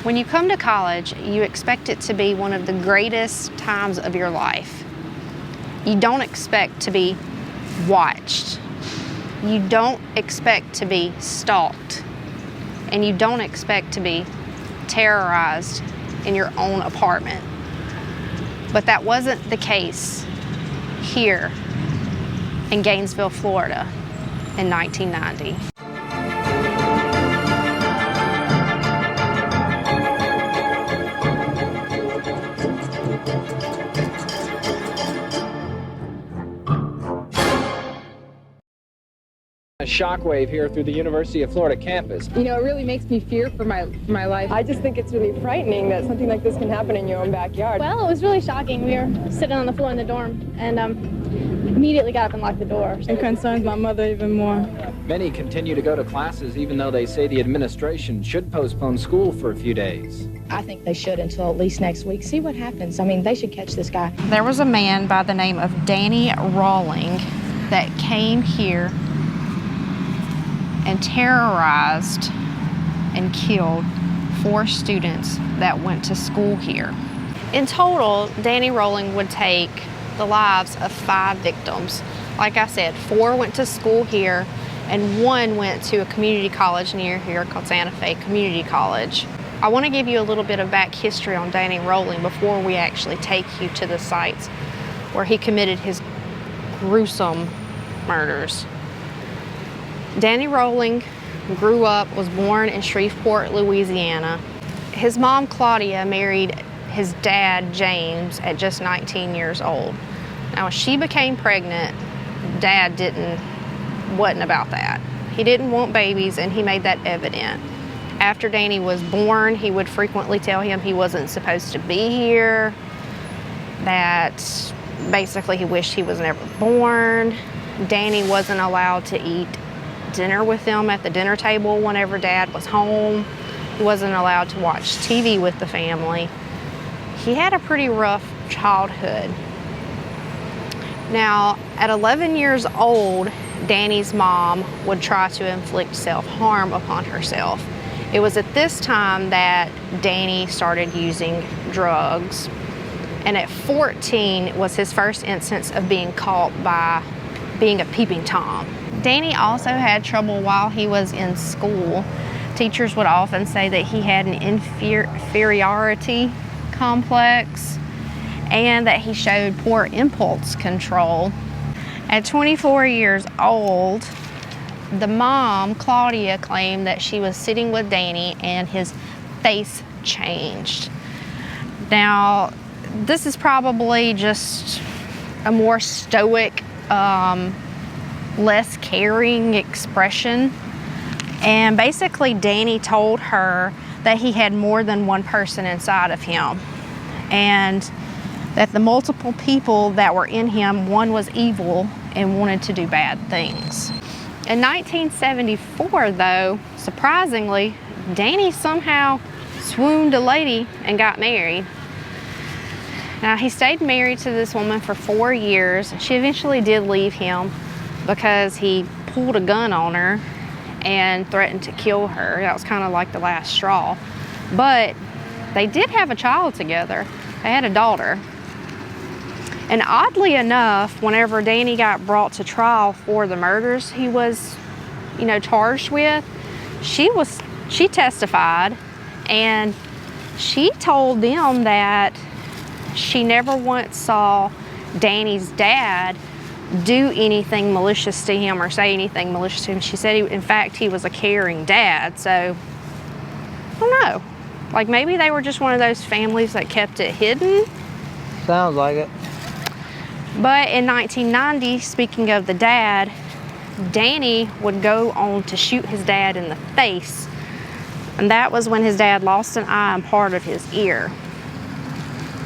When you come to college, you expect it to be one of the greatest times of your life. You don't expect to be watched. You don't expect to be stalked. And you don't expect to be terrorized in your own apartment. But that wasn't the case here in Gainesville, Florida in 1990. A shockwave here through the University of Florida campus. You know, it really makes me fear for my life. I just think it's really frightening that something like this can happen in your own backyard. Well, it was really shocking. We were sitting on the floor in the dorm and immediately got up and locked the door. It concerns my mother even more. Many continue to go to classes even though they say the administration should postpone school for a few days. I think they should until at least next week. See what happens. I mean, they should catch this guy. There was a man by the name of Danny Rawling that came here and terrorized and killed 4 students that went to school here. In total, Danny Rawling would take the lives of 5 victims. Like I said, 4 went to school here and 1 went to a community college near here called Santa Fe Community College. I want to give you a little bit of back history on Danny Rawling before we actually take you to the sites where he committed his gruesome murders. Danny Rawling was born in Shreveport, Louisiana. His mom, Claudia, married his dad, James, at just 19 years old. Now, when she became pregnant, Dad wasn't about that. He didn't want babies, and he made that evident. After Danny was born, he would frequently tell him he wasn't supposed to be here, that basically he wished he was never born. Danny wasn't allowed to eat dinner with them at the dinner table whenever Dad was home. He wasn't allowed to watch TV with the family. He had a pretty rough childhood. Now, at 11 years old, Danny's mom would try to inflict self-harm upon herself. It was at this time that Danny started using drugs. And at 14 was his first instance of being caught by being a peeping Tom. Danny also had trouble while he was in school. Teachers would often say that he had an inferiority complex and that he showed poor impulse control. At 24 years old, the mom, Claudia, claimed that she was sitting with Danny and his face changed. Now, this is probably just a more stoic, less caring expression. And basically Danny told her that he had more than one person inside of him and that the multiple people that were in him, one was evil and wanted to do bad things. In 1974 though, surprisingly, Danny somehow swooned a lady and got married. Now, he stayed married to this woman for 4 years. She eventually did leave him because he pulled a gun on her and threatened to kill her. That was kind of like the last straw. But they did have a child together. They had a daughter. And oddly enough, whenever Danny got brought to trial for the murders he was, charged with, she testified, and she told them that she never once saw Danny's dad do anything malicious to him or say anything malicious to him. She said, in fact, he was a caring dad. So, I don't know. Like, maybe they were just one of those families that kept it hidden. Sounds like it. But in 1990, speaking of the dad, Danny would go on to shoot his dad in the face. And that was when his dad lost an eye and part of his ear.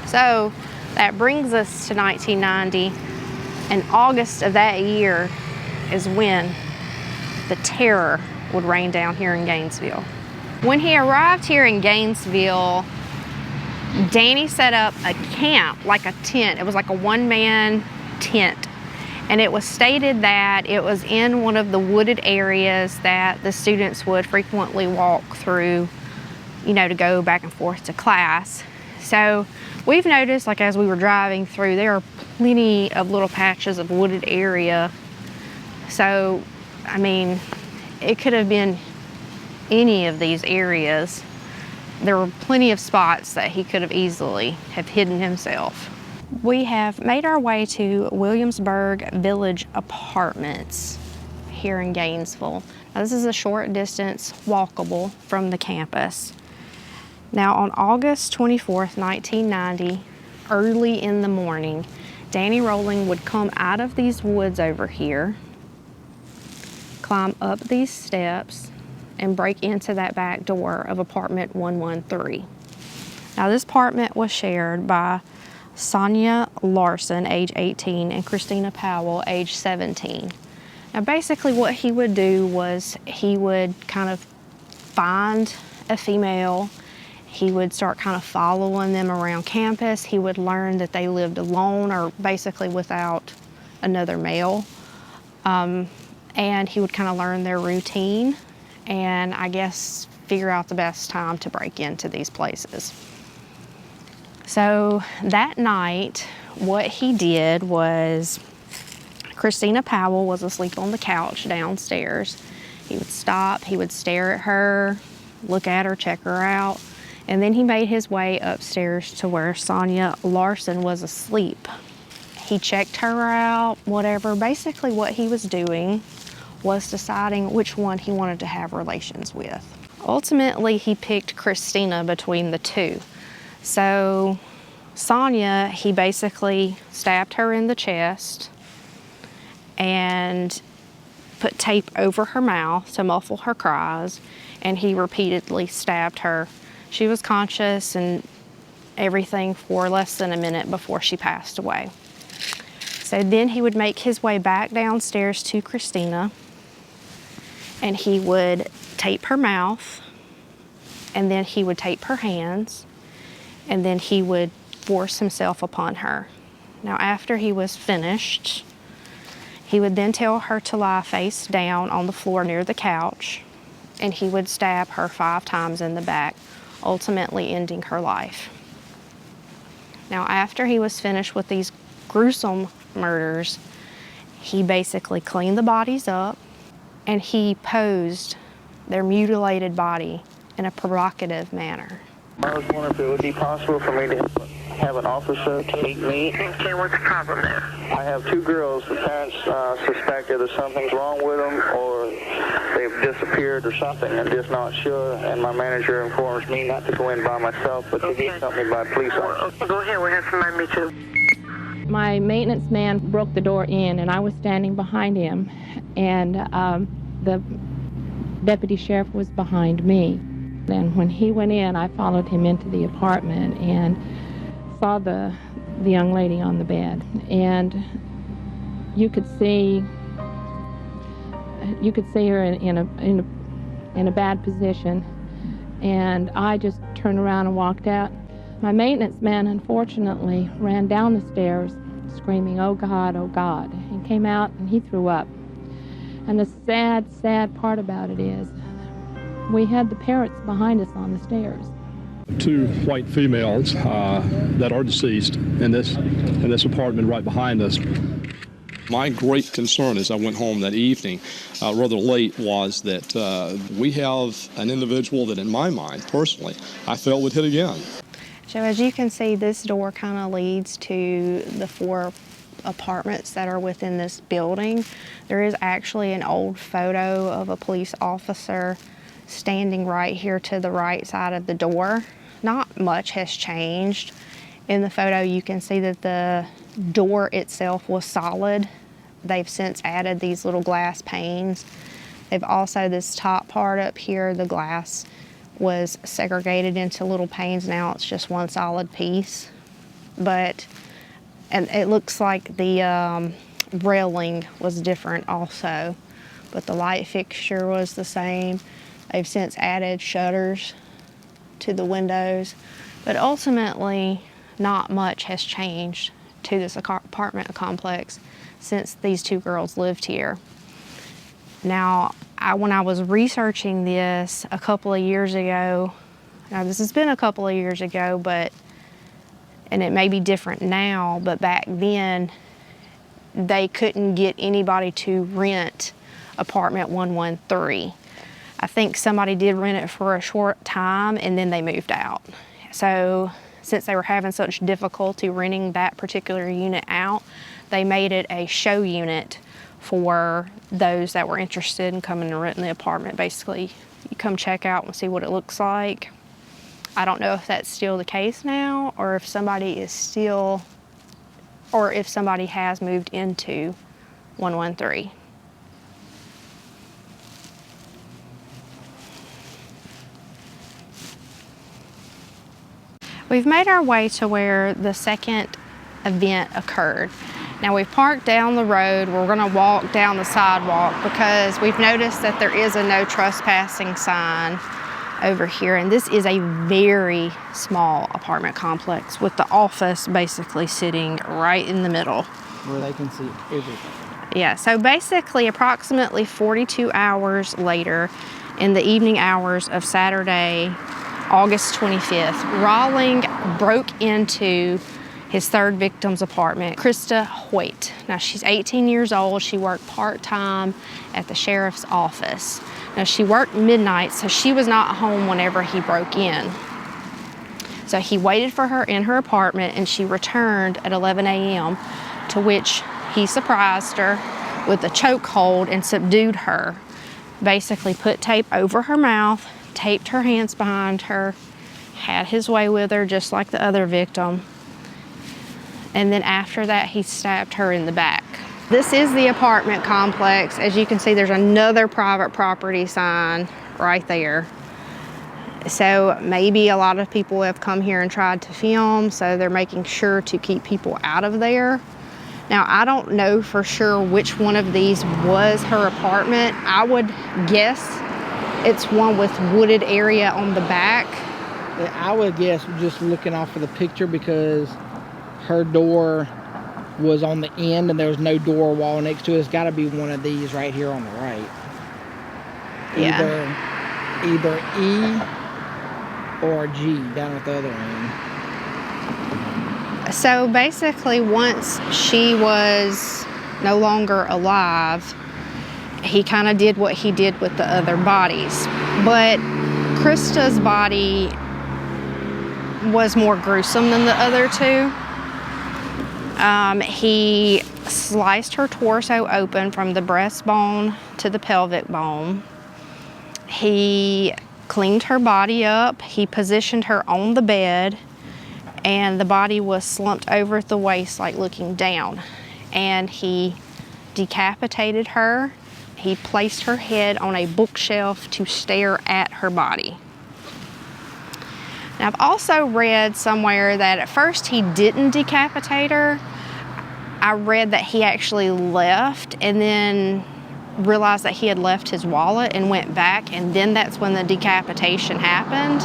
So, that brings us to 1990. In August of that year is when the terror would rain down here in Gainesville. When he arrived here in Gainesville, Danny set up a camp, like a tent. It was like a one-man tent. And it was stated that it was in one of the wooded areas that the students would frequently walk through to go back and forth to class. So we've noticed, like as we were driving through, there are plenty of little patches of wooded area. So, I mean, it could have been any of these areas. There were plenty of spots that he could have easily have hidden himself. We have made our way to Williamsburg Village Apartments here in Gainesville. Now, this is a short distance walkable from the campus. Now, on August 24th, 1990, early in the morning, Danny Rolling would come out of these woods over here, climb up these steps, and break into that back door of apartment 113. Now, this apartment was shared by Sonia Larson, age 18, and Christina Powell, age 17. Now, basically what he would do was he would kind of find a female. He would start kind of following them around campus. He would learn that they lived alone or basically without another male. And he would kind of learn their routine and I guess figure out the best time to break into these places. So that night, what he did was, Christina Powell was asleep on the couch downstairs. He would stop, he would stare at her, look at her, check her out, and then he made his way upstairs to where Sonia Larson was asleep. He checked her out, whatever. Basically what he was doing was deciding which one he wanted to have relations with. Ultimately, he picked Christina between the two. So Sonia, he basically stabbed her in the chest and put tape over her mouth to muffle her cries, and he repeatedly stabbed her. She was conscious and everything for less than a minute before she passed away. So then he would make his way back downstairs to Christina, and he would tape her mouth, and then he would tape her hands, and then he would force himself upon her. Now, after he was finished, he would then tell her to lie face down on the floor near the couch, and he would stab her 5 times in the back, ultimately ending her life. Now, after he was finished with these gruesome murders, he basically cleaned the bodies up, and he posed their mutilated body in a provocative manner. I was wondering if it would be possible for me to have an officer to meet me. Okay, what's the problem there? I have 2 girls. The parents suspect either something's wrong with them or they've disappeared or something. I'm just not sure, and my manager informs me not to go in by myself, but to be accompanied by a police officer. Okay, go ahead, we'll have somebody meet you. My maintenance man broke the door in, and I was standing behind him, and the deputy sheriff was behind me. Then when he went in, I followed him into the apartment and saw the young lady on the bed, and you could see her in a bad position, and I just turned around and walked out. My maintenance man, unfortunately, ran down the stairs screaming, "Oh God, oh God," and came out and he threw up. And the sad, sad part about it is we had the parents behind us on the stairs. 2 white females that are deceased in this apartment right behind us. My great concern as I went home that evening, rather late, was that we have an individual that in my mind, personally, I felt would hit again. So as you can see, this door kind of leads to the 4 apartments that are within this building. There is actually an old photo of a police officer standing right here to the right side of the door. Not much has changed. In the photo, you can see that the door itself was solid. They've since added these little glass panes. They've also, this top part up here, the glass was segregated into little panes. Now it's just one solid piece. And it looks like the railing was different also, but the light fixture was the same. They've since added shutters to the windows, but ultimately not much has changed to this apartment complex since these 2 girls lived here. Now, when I was researching this a couple of years ago, Now, this has been a couple of years ago, and it may be different now, but back then, they couldn't get anybody to rent apartment 113. I think somebody did rent it for a short time and then they moved out. So since they were having such difficulty renting that particular unit out, they made it a show unit for those that were interested in coming and renting the apartment. Basically, you come check out and see what it looks like. I don't know if that's still the case now, or if somebody has moved into 113. We've made our way to where the second event occurred. Now we've parked down the road. We're gonna walk down the sidewalk because we've noticed that there is a no trespassing sign over here, and this is a very small apartment complex with the office basically sitting right in the middle. Where they can see everything. Yeah, so basically approximately 42 hours later, in the evening hours of Saturday, August 25th, Rawling broke into his third victim's apartment, Krista Hoyt. Now she's 18 years old. She worked part-time at the sheriff's office. Now she worked midnight, so she was not home whenever he broke in. So he waited for her in her apartment and she returned at 11 a.m. to which he surprised her with a chokehold and subdued her. Basically put tape over her mouth, taped her hands behind her, had his way with her just like the other victim. And then after that, he stabbed her in the back. This is the apartment complex. As you can see, there's another private property sign right there. So maybe a lot of people have come here and tried to film, so they're making sure to keep people out of there. Now, I don't know for sure which one of these was her apartment. I would guess it's one with wooded area on the back. I would guess just looking off of the picture because her door was on the end and there was no door wall next to it. It's got to be one of these right here on the right. Yeah. Either E or G down at the other end. So basically, once she was no longer alive, he kind of did what he did with the other bodies. But Krista's body was more gruesome than the other two. He sliced her torso open from the breastbone to the pelvic bone. He cleaned her body up. He positioned her on the bed, and the body was slumped over at the waist, like looking down. And he decapitated her. He placed her head on a bookshelf to stare at her body. Now, I've also read somewhere that at first he didn't decapitate her. I read that he actually left and then realized that he had left his wallet and went back, and then that's when the decapitation happened.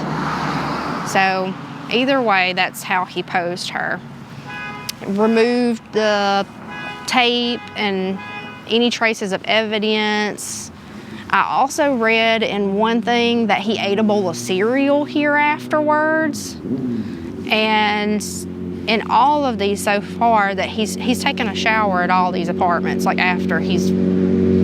So either way, that's how he posed her. Removed the tape and any traces of evidence. I also read in one thing that he ate a bowl of cereal here afterwards. And in all of these so far, that he's taken a shower at all these apartments, like after he's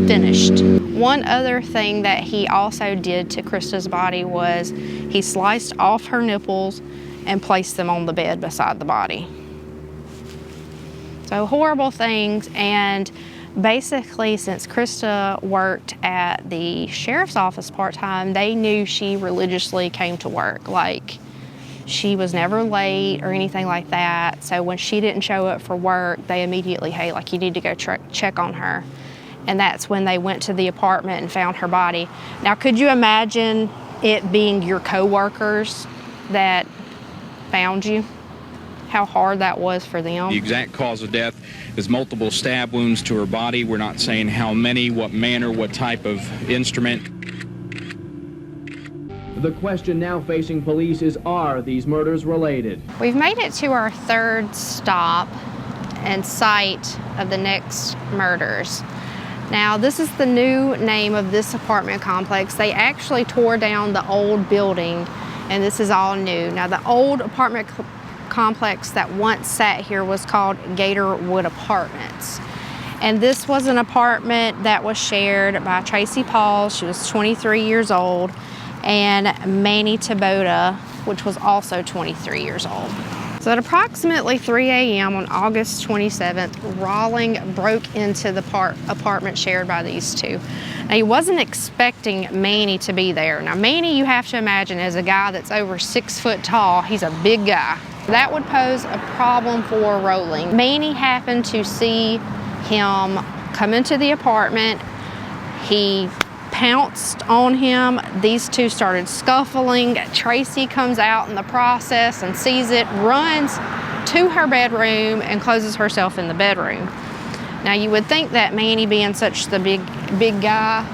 finished. One other thing that he also did to Krista's body was he sliced off her nipples and placed them on the bed beside the body. So horrible things. And basically, since Krista worked at the sheriff's office part-time, they knew she religiously came to work. Like, she was never late or anything like that. So when she didn't show up for work, they immediately, hey, like, you need to go check on her. And that's when they went to the apartment and found her body. Now, could you imagine it being your co-workers that found you? How hard that was for them. The exact cause of death is multiple stab wounds to her body. We're not saying how many, what manner, what type of instrument. The question now facing police is, are these murders related? We've made it to our third stop and site of the next murders. Now, this is the new name of this apartment complex. They actually tore down the old building and this is all new. Now, the old apartment complex that once sat here was called Gatorwood Apartments. And this was an apartment that was shared by Tracy Paul, she was 23 years old, and Manny Tabota, which was also 23 years old. So at approximately 3 a.m. on August 27th, Rawling broke into the apartment shared by these two. Now, he wasn't expecting Manny to be there. Now, Manny, you have to imagine, is a guy that's over 6 foot tall. He's a big guy. That would pose a problem for Rawling. Manny happened to see him come into the apartment. He pounced on him. These two started scuffling. Tracy comes out in the process and sees it, runs to her bedroom and closes herself in the bedroom. Now, you would think that Manny, being such the big guy,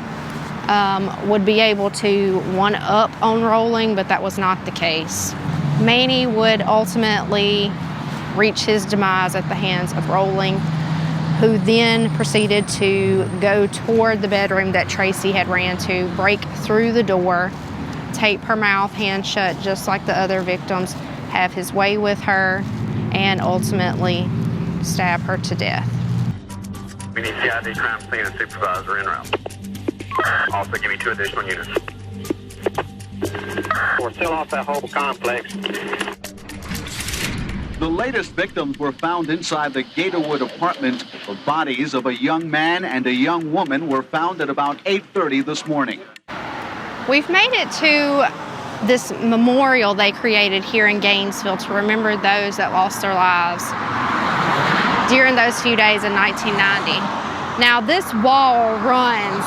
would be able to one-up on Rawling, but that was not the case. Manny would ultimately reach his demise at the hands of Rawling, who then proceeded to go toward the bedroom that Tracy had ran to, break through the door, tape her mouth, hand shut, just like the other victims, have his way with her, and ultimately stab her to death. We need CID crime scene and supervisor en route. Also, give me 2 additional units. We're still off that whole complex. The latest victims were found inside the Gatorwood apartment. The bodies of a young man and a young woman were found at about 8:30 this morning. We've made it to this memorial they created here in Gainesville to remember those that lost their lives during those few days in 1990. Now, this wall runs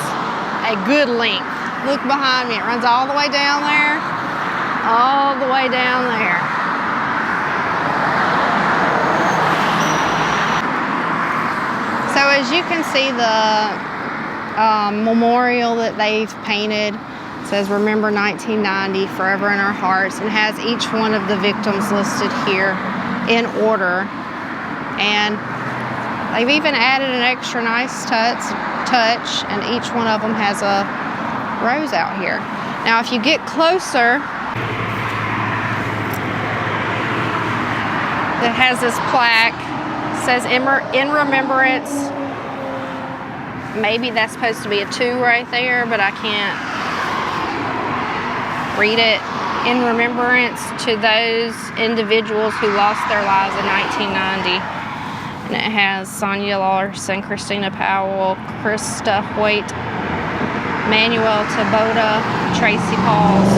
a good length. Look behind me, it runs all the way down there, all the way down there. So as you can see, the memorial that they've painted says, "Remember 1990, forever in our hearts," and has each one of the victims listed here in order. And they've even added an extra nice touch, and each one of them has a rose out here. Now, if you get closer, it has this plaque. Says in remembrance. Maybe that's supposed to be a 2 right there, but I can't read it. In remembrance to those individuals who lost their lives in 1990. And it has Sonia Larson, Christina Powell, Krista Hoyt, Manuel Tabota, Tracy Pauls.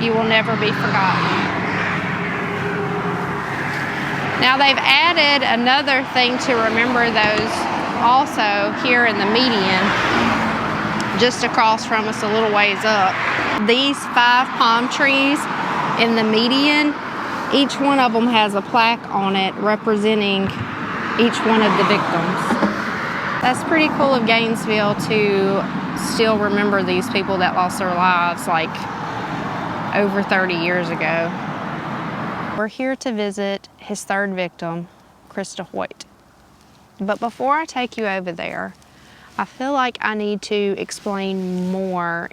You will never be forgotten. Now, they've added another thing to remember those also here in the median, just across from us a little ways up. These 5 palm trees in the median, each one of them has a plaque on it representing each one of the victims. That's pretty cool of Gainesville to still remember these people that lost their lives like over 30 years ago. We're here to visit his 3rd victim, Krista Hoyt. But before I take you over there, I feel like I need to explain more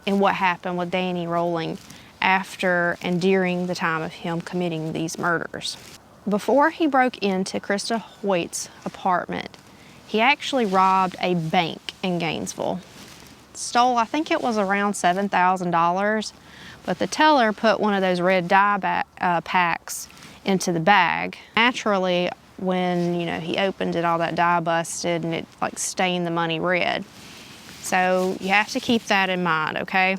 in what happened with Danny Rawling after and during the time of him committing these murders. Before he broke into Krista Hoyt's apartment, he actually robbed a bank in Gainesville. Stole, I think it was around $7,000. But the teller put one of those red dye packs into the bag. Naturally, when he opened it, all that dye busted and it like stained the money red. So you have to keep that in mind, okay?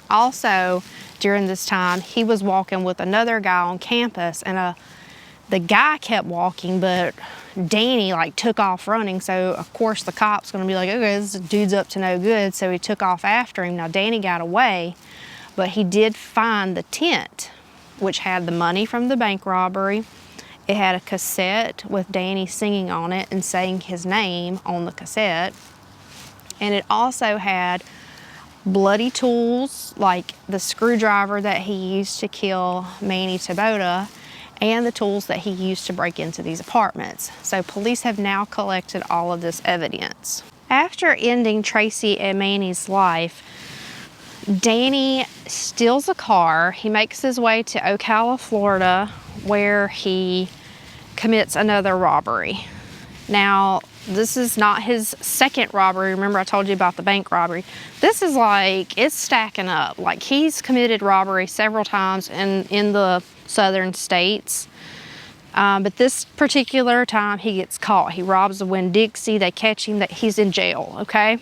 Also, during this time, he was walking with another guy on campus, and the guy kept walking, but Danny like took off running. So of course the cop's gonna be like, okay, this dude's up to no good. So he took off after him. Now, Danny got away, but he did find the tent, which had the money from the bank robbery. It had a cassette with Danny singing on it and saying his name on the cassette. And it also had bloody tools, like the screwdriver that he used to kill Manny Tabota, and the tools that he used to break into these apartments. So police have now collected all of this evidence. After ending Tracy and Manny's life, Danny steals a car. He makes his way to Ocala, Florida, where he commits another robbery. Now, this is not his second robbery. Remember I told you about the bank robbery. This is like, it's stacking up. Like, he's committed robbery several times in the southern states. But this particular time he gets caught. He robs a Winn-Dixie. They catch him. That he's in jail, okay?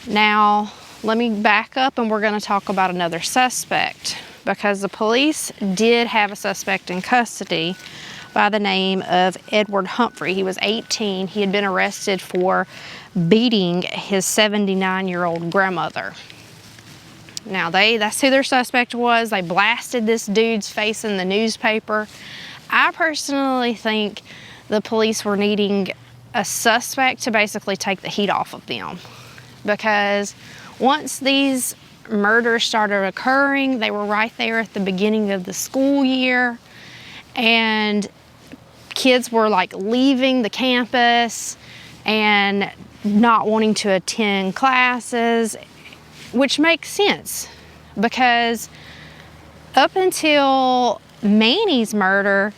Now, let me back up and we're going to talk about another suspect, because the police did have a suspect in custody by the name of Edward Humphrey. He was 18. He had been arrested for beating his 79-year-old grandmother. Now, that's who their suspect was. They blasted this dude's face in the newspaper. I personally think the police were needing a suspect to basically take the heat off of them, because once these murders started occurring, they were right there at the beginning of the school year, and kids were like leaving the campus and not wanting to attend classes, which makes sense, because up until Manny's murder,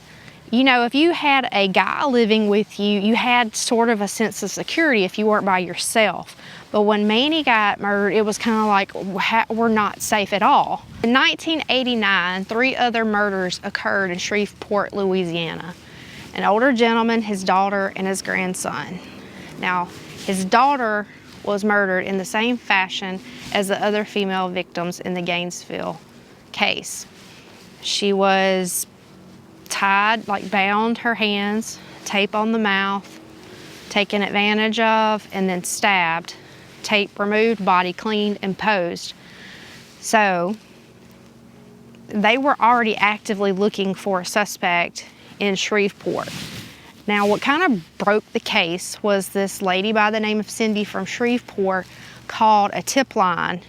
you know, if you had a guy living with you, you had sort of a sense of security if you weren't by yourself. But when Manny got murdered, it was kind of like, we're not safe at all. In 1989, 3 other murders occurred in Shreveport, Louisiana. An older gentleman, his daughter, and his grandson. Now, his daughter was murdered in the same fashion as the other female victims in the Gainesville case. She was tied, like bound her hands, tape on the mouth, taken advantage of, and then stabbed. Tape removed, body cleaned, and posed. So they were already actively looking for a suspect in Shreveport. Now, what kind of broke the case was this lady by the name of Cindy from Shreveport called a tip line,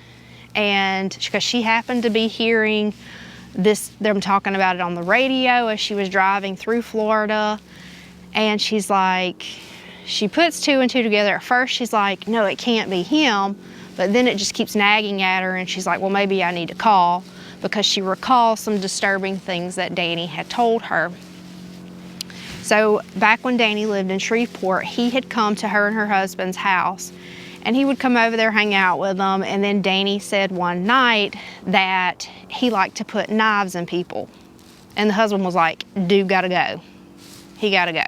and because she happened to be hearing them talking about it on the radio as she was driving through Florida, and she's like, she puts 2 and 2 together. At first she's like, no, it can't be him, but then it just keeps nagging at her, and she's like, well, maybe I need to call, because she recalls some disturbing things that Danny had told her. So back when Danny lived in Shreveport, he had come to her and her husband's house, and he would come over there, hang out with them, and then Danny said one night that he liked to put knives in people. And the husband was like, dude gotta go. He gotta go.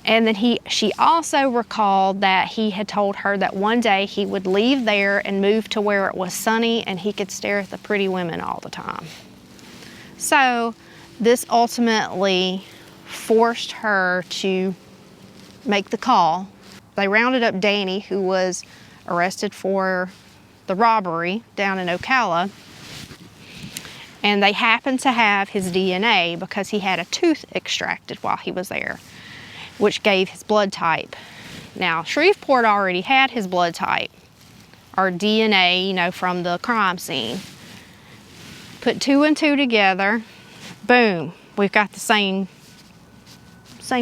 And then she also recalled that he had told her that one day he would leave there and move to where it was sunny and he could stare at the pretty women all the time. So this ultimately forced her to make the call. They rounded up Danny, who was arrested for the robbery down in Ocala, and they happened to have his DNA because he had a tooth extracted while he was there, which gave his blood type. Now, Shreveport already had his blood type, or DNA, you know, from the crime scene. Put 2 and 2 together, boom, we've got the same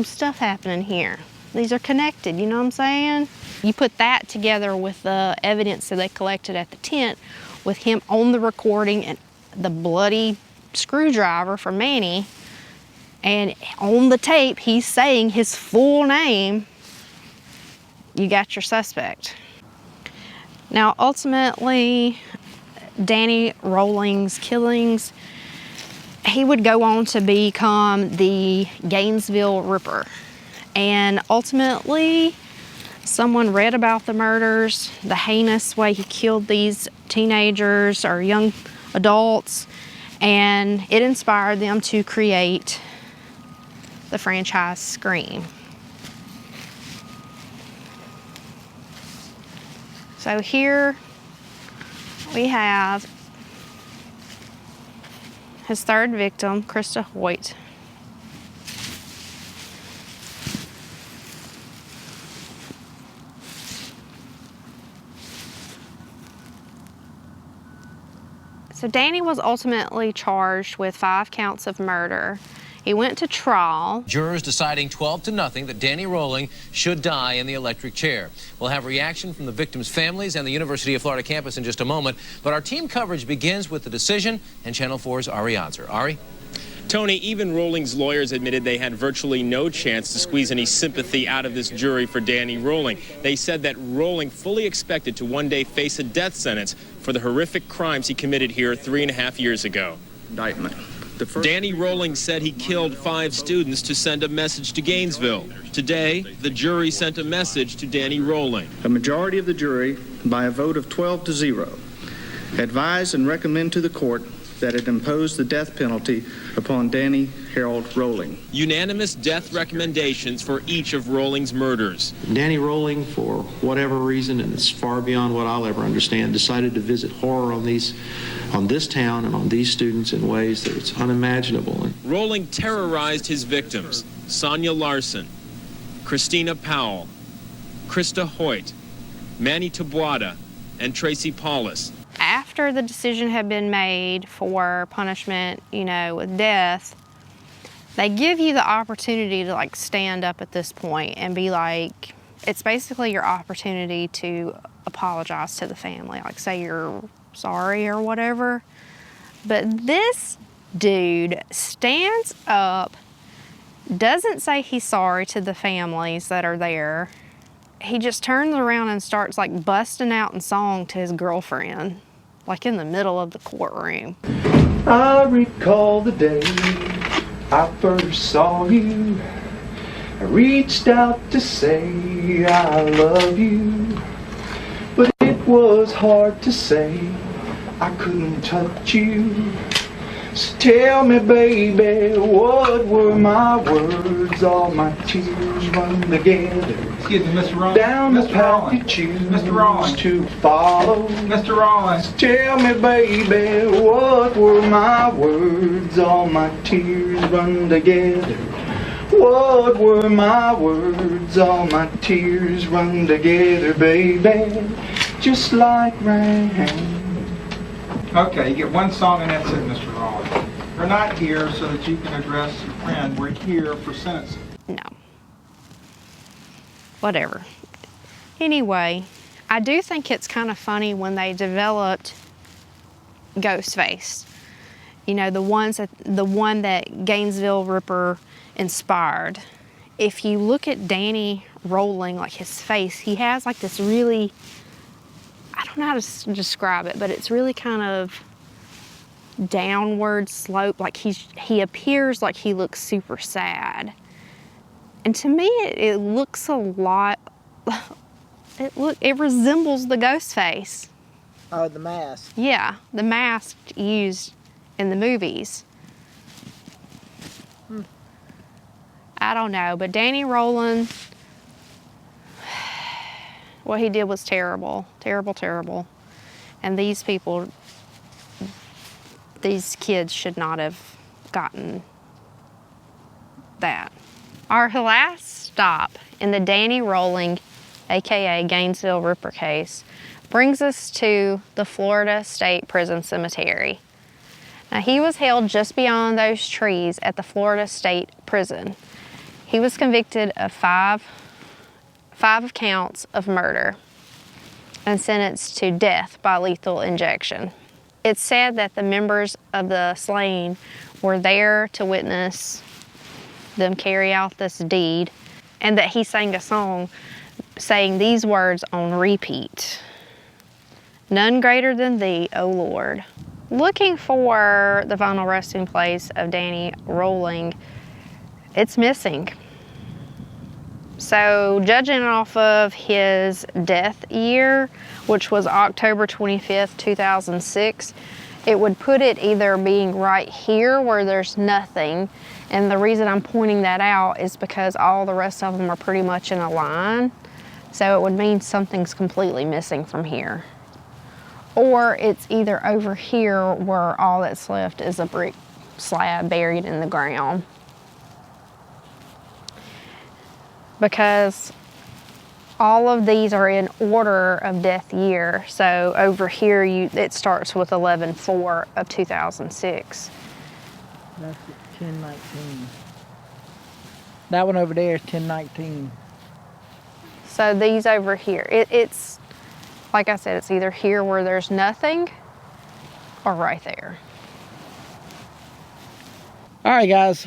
stuff happening here. These are connected, you know what I'm saying? You put that together with the evidence that they collected at the tent, with him on the recording and the bloody screwdriver for Manny, and on the tape he's saying his full name, you got your suspect. Now, ultimately, Danny Rolling's killings, he would go on to become the Gainesville Ripper. And ultimately, someone read about the murders, the heinous way he killed these teenagers or young adults, and it inspired them to create the franchise Scream. So here we have his third victim, Krista Hoyt. So Danny was ultimately charged with 5 counts of murder. He went to trial. Jurors deciding 12-0 that Danny Rolling should die in the electric chair. We'll have reaction from the victims' families and the University of Florida campus in just a moment, but our team coverage begins with the decision and Channel 4's Ari Odzer. Ari? Tony, even Rolling's lawyers admitted they had virtually no chance to squeeze any sympathy out of this jury for Danny Rolling. They said that Rolling fully expected to one day face a death sentence for the horrific crimes he committed here 3.5 years ago. Indictment. Danny Rolling said he killed 5 students to send a message to Gainesville. Today, the jury sent a message to Danny Rolling. A majority of the jury, by a vote of 12-0, advise and recommend to the court that it impose the death penalty upon Danny Harold Rolling. Unanimous death recommendations for each of Rolling's murders. Danny Rolling, for whatever reason, and it's far beyond what I'll ever understand, decided to visit horror on this town and on these students in ways that it's unimaginable. Rolling terrorized his victims: Sonia Larson, Christina Powell, Krista Hoyt, Manny Tabuada, and Tracy Paulus. After the decision had been made for punishment, with death, they give you the opportunity to stand up at this point and be like, it's basically your opportunity to apologize to the family, say you're sorry or whatever. But this dude stands up, doesn't say he's sorry to the families that are there. He just turns around and starts busting out in song to his girlfriend, in the middle of the courtroom. I recall the day I first saw you. I reached out to say I love you, but it was hard to say. I couldn't touch you. So tell me, baby, what were my words? All my tears run together. Excuse me, Mr. Rollins. Down the path you choose to follow. Mr. Rollins. So tell me, baby, what were my words? All my tears run together. What were my words? All my tears run together, baby, just like rain. Okay, you get one song and that's it, Mr. Rollins. We're not here so that you can address your friend. We're here for sentencing. No. Whatever. Anyway, I do think it's kind of funny when they developed Ghostface. The one that Gainesville Ripper inspired. If you look at Danny Rolling, his face, he has this really, I don't know how to describe it, but it's really kind of downward slope. He appears like he looks super sad. And to me, it looks a lot, it resembles the ghost face. Oh, the mask. Yeah, the mask used in the movies. I don't know, but Danny Rolling, what he did was terrible, terrible, terrible. And these people, these kids should not have gotten that. Our last stop in the Danny Rolling, aka Gainesville Ripper case, brings us to the Florida State Prison Cemetery. Now, he was held just beyond those trees at the Florida State Prison. He was convicted of five counts of murder and sentenced to death by lethal injection. It's said that the members of the slain were there to witness them carry out this deed, and that he sang a song saying these words on repeat: "None greater than thee, O Lord." Looking for the final resting place of Danny Rolling, it's missing. So, judging off of his death year, which was October 25th, 2006, it would put it either being right here where there's nothing, and the reason I'm pointing that out is because all the rest of them are pretty much in a line, so it would mean something's completely missing from here. Or it's either over here where all that's left is a brick slab buried in the ground. Because all of these are in order of death year. So over here, it starts with 11/4 of 2006. That's 1019. That one over there is 1019. So these over here, it's, like I said, it's either here where there's nothing or right there. All right, guys.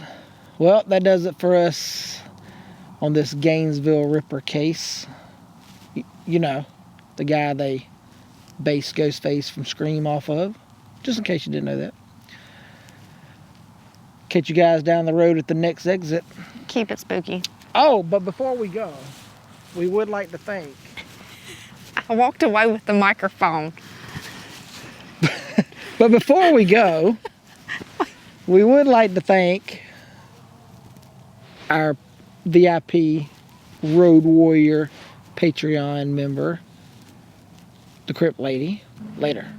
Well, that does it for us on this Gainesville Ripper case. You know, the guy they based Ghostface from Scream off of, just in case you didn't know that. Catch you guys down the road at the next exit. Keep it spooky. Oh, but before we go, we would like to thank... I walked away with the microphone. But before we go, we would like to thank our VIP Road Warrior Patreon member, the Crypt Lady. Later.